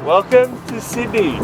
Welcome to Sydney.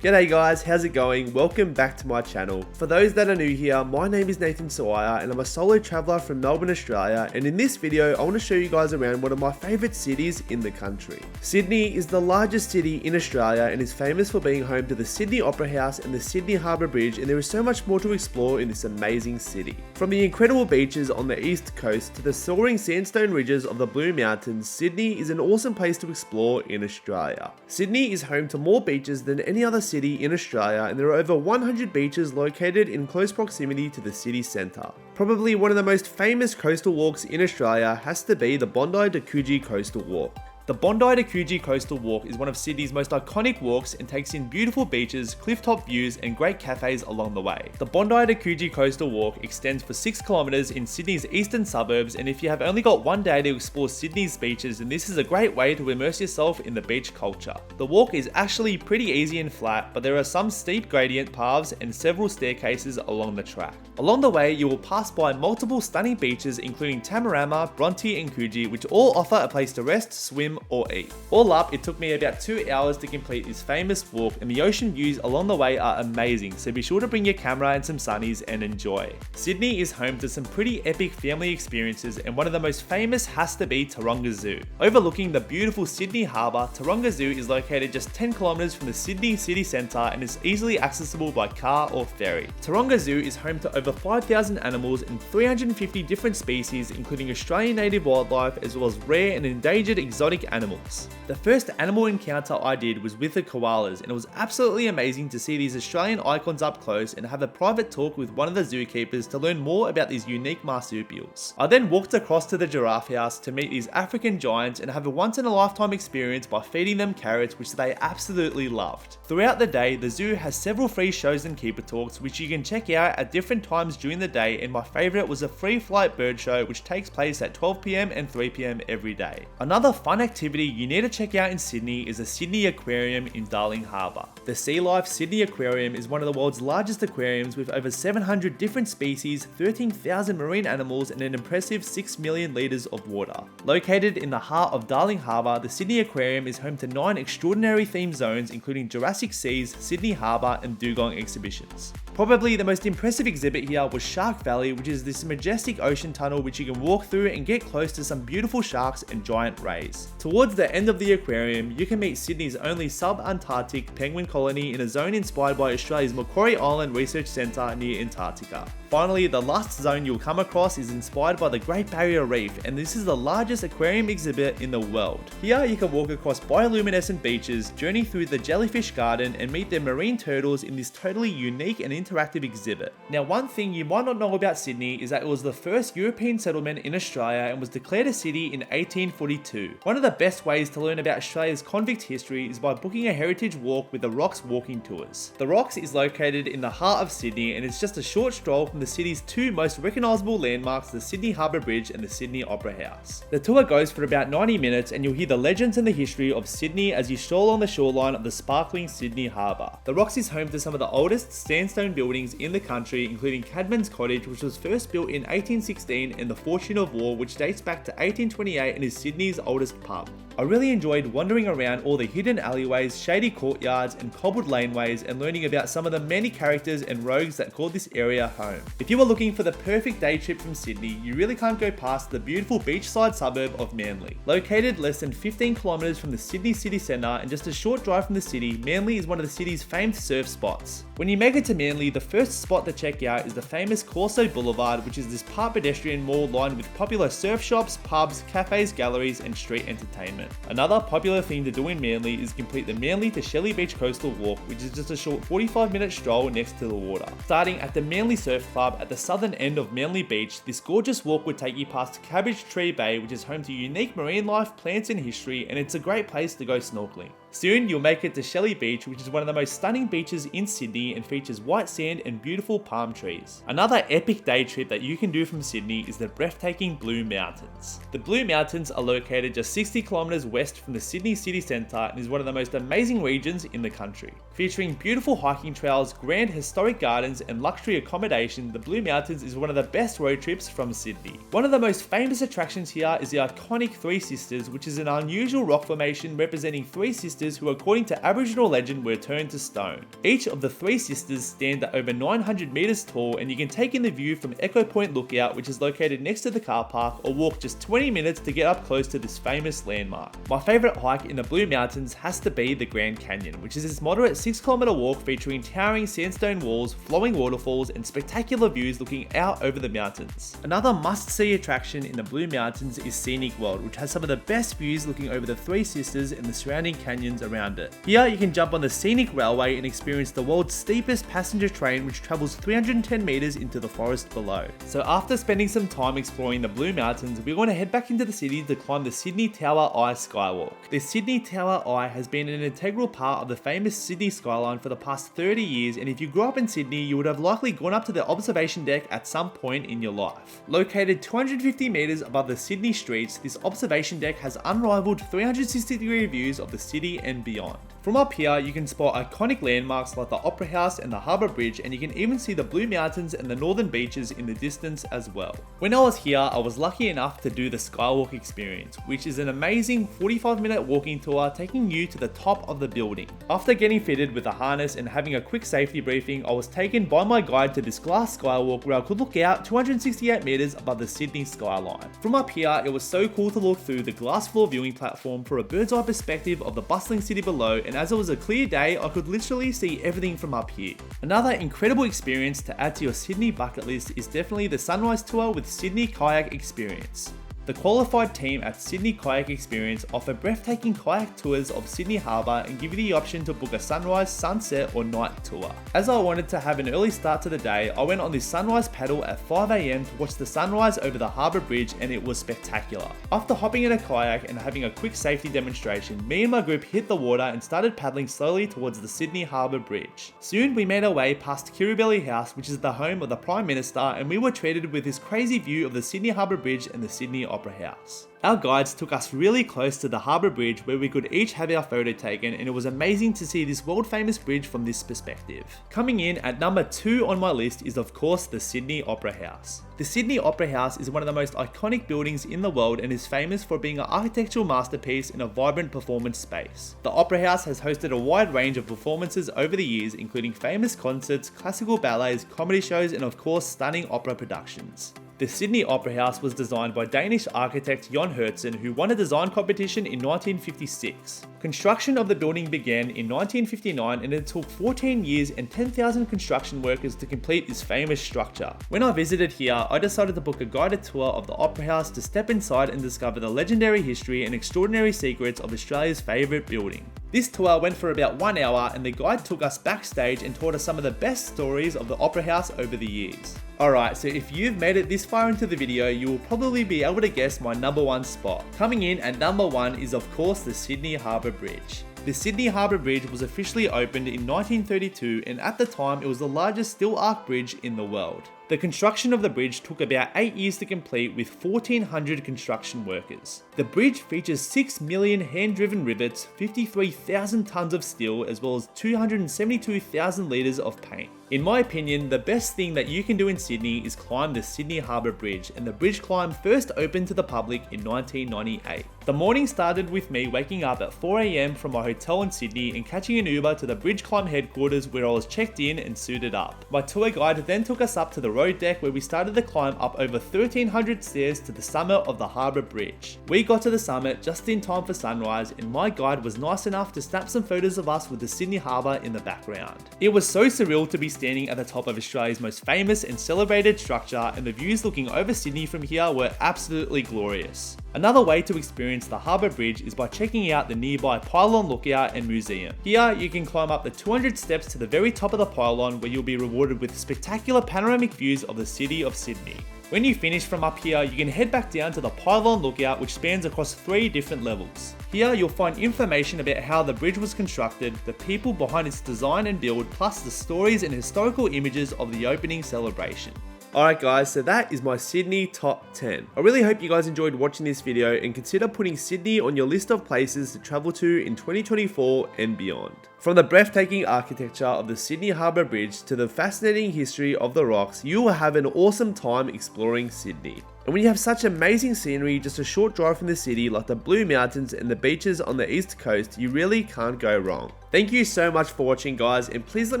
G'day guys, how's it going? Welcome back to my channel. For those that are new here, my name is Nathan Sawaya and I'm a solo traveller from Melbourne, Australia, and in this video I want to show you guys around one of my favourite cities in the country. Sydney is the largest city in Australia and is famous for being home to the Sydney Opera House and the Sydney Harbour Bridge, and there is so much more to explore in this amazing city. From the incredible beaches on the east coast to the soaring sandstone ridges of the Blue Mountains, Sydney is an awesome place to explore in Australia. Sydney is home to more beaches than any other city in Australia, and there are over 100 beaches located in close proximity to the city centre. Probably one of the most famous coastal walks in Australia has to be the Bondi to Coogee coastal walk. The Bondi to Coogee coastal walk is one of Sydney's most iconic walks and takes in beautiful beaches, clifftop views and great cafes along the way. The Bondi to Coogee coastal walk extends for 6 kilometres in Sydney's eastern suburbs, and if you have only got one day to explore Sydney's beaches, then this is a great way to immerse yourself in the beach culture. The walk is actually pretty easy and flat, but there are some steep gradient paths and several staircases along the track. Along the way you will pass by multiple stunning beaches including Taronga, Bronte and Coogee, which all offer a place to rest, swim or eat. All up, it took me about 2 hours to complete this famous walk, and the ocean views along the way are amazing, so be sure to bring your camera and some sunnies and enjoy. Sydney is home to some pretty epic family experiences, and one of the most famous has to be Taronga Zoo. Overlooking the beautiful Sydney Harbour, Taronga Zoo is located just 10 kilometres from the Sydney city centre and is easily accessible by car or ferry. Taronga Zoo is home to over 5,000 animals and 350 different species, including Australian native wildlife as well as rare and endangered exotic animals. The first animal encounter I did was with the koalas, and it was absolutely amazing to see these Australian icons up close and have a private talk with one of the zookeepers to learn more about these unique marsupials. I then walked across to the giraffe house to meet these African giants and have a once in a lifetime experience by feeding them carrots, which they absolutely loved. Throughout the day, the zoo has several free shows and keeper talks which you can check out at different times during the day, and my favourite was a free flight bird show which takes place at 12 PM and 3 PM every day. Another fun activity you need to check out in Sydney is the Sydney Aquarium in Darling Harbour. The Sea Life Sydney Aquarium is one of the world's largest aquariums with over 700 different species, 13,000 marine animals and an impressive 6 million litres of water. Located in the heart of Darling Harbour, the Sydney Aquarium is home to 9 extraordinary themed zones including Jurassic Seas, Sydney Harbour and Dugong exhibitions. Probably the most impressive exhibit here was Shark Valley, which is this majestic ocean tunnel which you can walk through and get close to some beautiful sharks and giant rays. Towards the end of the aquarium, you can meet Sydney's only sub-Antarctic penguin colony in a zone inspired by Australia's Macquarie Island Research Centre near Antarctica. Finally, the last zone you'll come across is inspired by the Great Barrier Reef, and this is the largest aquarium exhibit in the world. Here you can walk across bioluminescent beaches, journey through the jellyfish garden and meet the marine turtles in this totally unique and interactive exhibit. Now, one thing you might not know about Sydney is that it was the first European settlement in Australia and was declared a city in 1842. One of the best ways to learn about Australia's convict history is by booking a heritage walk with the Rocks walking tours. The Rocks is located in the heart of Sydney and it's just a short stroll from the city's 2 most recognisable landmarks, the Sydney Harbour Bridge and the Sydney Opera House. The tour goes for about 90 minutes and you'll hear the legends and the history of Sydney as you stroll on the shoreline of the sparkling Sydney Harbour. The Rocks is home to some of the oldest sandstone buildings in the country, including Cadman's Cottage, which was first built in 1816, and the Fortune of War, which dates back to 1828 and is Sydney's oldest pub. I really enjoyed wandering around all the hidden alleyways, shady courtyards and cobbled laneways and learning about some of the many characters and rogues that called this area home. If you are looking for the perfect day trip from Sydney, you really can't go past the beautiful beachside suburb of Manly. Located less than 15 kilometres from the Sydney city centre and just a short drive from the city, Manly is one of the city's famed surf spots. When you make it to Manly, the first spot to check out is the famous Corso Boulevard, which is this part pedestrian mall lined with popular surf shops, pubs, cafes, galleries and street entertainment. Another popular thing to do in Manly is complete the Manly to Shelley Beach Coastal Walk, which is just a short 45-minute stroll next to the water. Starting at the Manly Surf Club at the southern end of Manly Beach, this gorgeous walk would take you past Cabbage Tree Bay, which is home to unique marine life, plants and history, and it's a great place to go snorkeling. Soon you'll make it to Shelley Beach, which is one of the most stunning beaches in Sydney and features white sand and beautiful palm trees. Another epic day trip that you can do from Sydney is the breathtaking Blue Mountains. The Blue Mountains are located just 60 kilometers west from the Sydney city centre and is one of the most amazing regions in the country. Featuring beautiful hiking trails, grand historic gardens and luxury accommodation, the Blue Mountains is one of the best road trips from Sydney. One of the most famous attractions here is the iconic Three Sisters, which is an unusual rock formation representing three sisters who, according to Aboriginal legend, were turned to stone. Each of the three sisters stand at over 900 meters tall, and you can take in the view from Echo Point Lookout, which is located next to the car park, or walk just 20 minutes to get up close to this famous landmark. My favourite hike in the Blue Mountains has to be the Grand Canyon, which is this moderate 6-kilometer walk featuring towering sandstone walls, flowing waterfalls and spectacular views looking out over the mountains. Another must-see attraction in the Blue Mountains is Scenic World, which has some of the best views looking over the Three Sisters and the surrounding canyons around it. Here you can jump on the Scenic Railway and experience the world's steepest passenger train, which travels 310 meters into the forest below. So after spending some time exploring the Blue Mountains, we're going to head back into the city to climb the Sydney Tower Eye Skywalk. The Sydney Tower Eye has been an integral part of the famous Sydney skyline for the past 30 years, and if you grew up in Sydney, you would have likely gone up to the observation deck at some point in your life. Located 250 meters above the Sydney streets, this observation deck has unrivaled 360-degree views of the city and beyond. From up here, you can spot iconic landmarks like the Opera House and the Harbour Bridge, and you can even see the Blue Mountains and the northern beaches in the distance as well. When I was here, I was lucky enough to do the Skywalk experience, which is an amazing 45-minute walking tour taking you to the top of the building. After getting fitted with a harness and having a quick safety briefing, I was taken by my guide to this glass skywalk where I could look out 268 meters above the Sydney skyline. From up here, it was so cool to look through the glass floor viewing platform for a bird's eye perspective of the bustling city below, and as it was a clear day, I could literally see everything from up here. Another incredible experience to add to your Sydney bucket list is definitely the sunrise tour with Sydney Kayak Experience. The qualified team at Sydney Kayak Experience offer breathtaking kayak tours of Sydney Harbour and give you the option to book a sunrise, sunset or night tour. As I wanted to have an early start to the day, I went on this sunrise paddle at 5 AM to watch the sunrise over the Harbour Bridge, and it was spectacular. After hopping in a kayak and having a quick safety demonstration, me and my group hit the water and started paddling slowly towards the Sydney Harbour Bridge. Soon we made our way past Kirribilli House, which is the home of the Prime Minister, and we were treated with this crazy view of the Sydney Harbour Bridge and the Sydney Opera House. Our guides took us really close to the Harbour Bridge where we could each have our photo taken, and it was amazing to see this world famous bridge from this perspective. Coming in at number 2 on my list is of course the Sydney Opera House. The Sydney Opera House is one of the most iconic buildings in the world and is famous for being an architectural masterpiece in a vibrant performance space. The Opera House has hosted a wide range of performances over the years, including famous concerts, classical ballets, comedy shows and of course stunning opera productions. The Sydney Opera House was designed by Danish architect Jon Hertzen, who won a design competition in 1956. Construction of the building began in 1959 and it took 14 years and 10,000 construction workers to complete this famous structure. When I visited here, I decided to book a guided tour of the Opera House to step inside and discover the legendary history and extraordinary secrets of Australia's favourite building. This tour went for about 1 hour and the guide took us backstage and taught us some of the best stories of the Opera House over the years. Alright, so if you've made it this far into the video, you will probably be able to guess my number 1 spot. Coming in at number 1 is of course the Sydney Harbour Bridge. The Sydney Harbour Bridge was officially opened in 1932 and at the time it was the largest steel arch bridge in the world. The construction of the bridge took about 8 years to complete with 1,400 construction workers. The bridge features 6 million hand-driven rivets, 53,000 tons of steel, as well as 272,000 litres of paint. In my opinion, the best thing that you can do in Sydney is climb the Sydney Harbour Bridge, and the bridge climb first opened to the public in 1998. The morning started with me waking up at 4 AM from my hotel in Sydney and catching an Uber to the bridge climb headquarters where I was checked in and suited up. My tour guide then took us up to the road deck where we started the climb up over 1,300 stairs to the summit of the Harbour Bridge. We got to the summit just in time for sunrise, and my guide was nice enough to snap some photos of us with the Sydney Harbour in the background. It was so surreal to be standing at the top of Australia's most famous and celebrated structure, and the views looking over Sydney from here were absolutely glorious. Another way to experience the Harbour Bridge is by checking out the nearby Pylon Lookout and Museum. Here you can climb up the 200 steps to the very top of the pylon where you'll be rewarded with spectacular panoramic views of the city of Sydney. When you finish from up here, you can head back down to the pylon lookout, which spans across 3 different levels. Here you'll find information about how the bridge was constructed, the people behind its design and build, plus the stories and historical images of the opening celebration. Alright guys, so that is my Sydney top 10. I really hope you guys enjoyed watching this video and consider putting Sydney on your list of places to travel to in 2024 and beyond. From the breathtaking architecture of the Sydney Harbour Bridge to the fascinating history of the rocks, you will have an awesome time exploring Sydney. And when you have such amazing scenery just a short drive from the city like the Blue Mountains and the beaches on the east coast, you really can't go wrong. Thank you so much for watching guys, and please let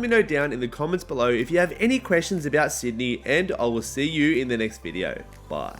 me know down in the comments below if you have any questions about Sydney, and I will see you in the next video. Bye.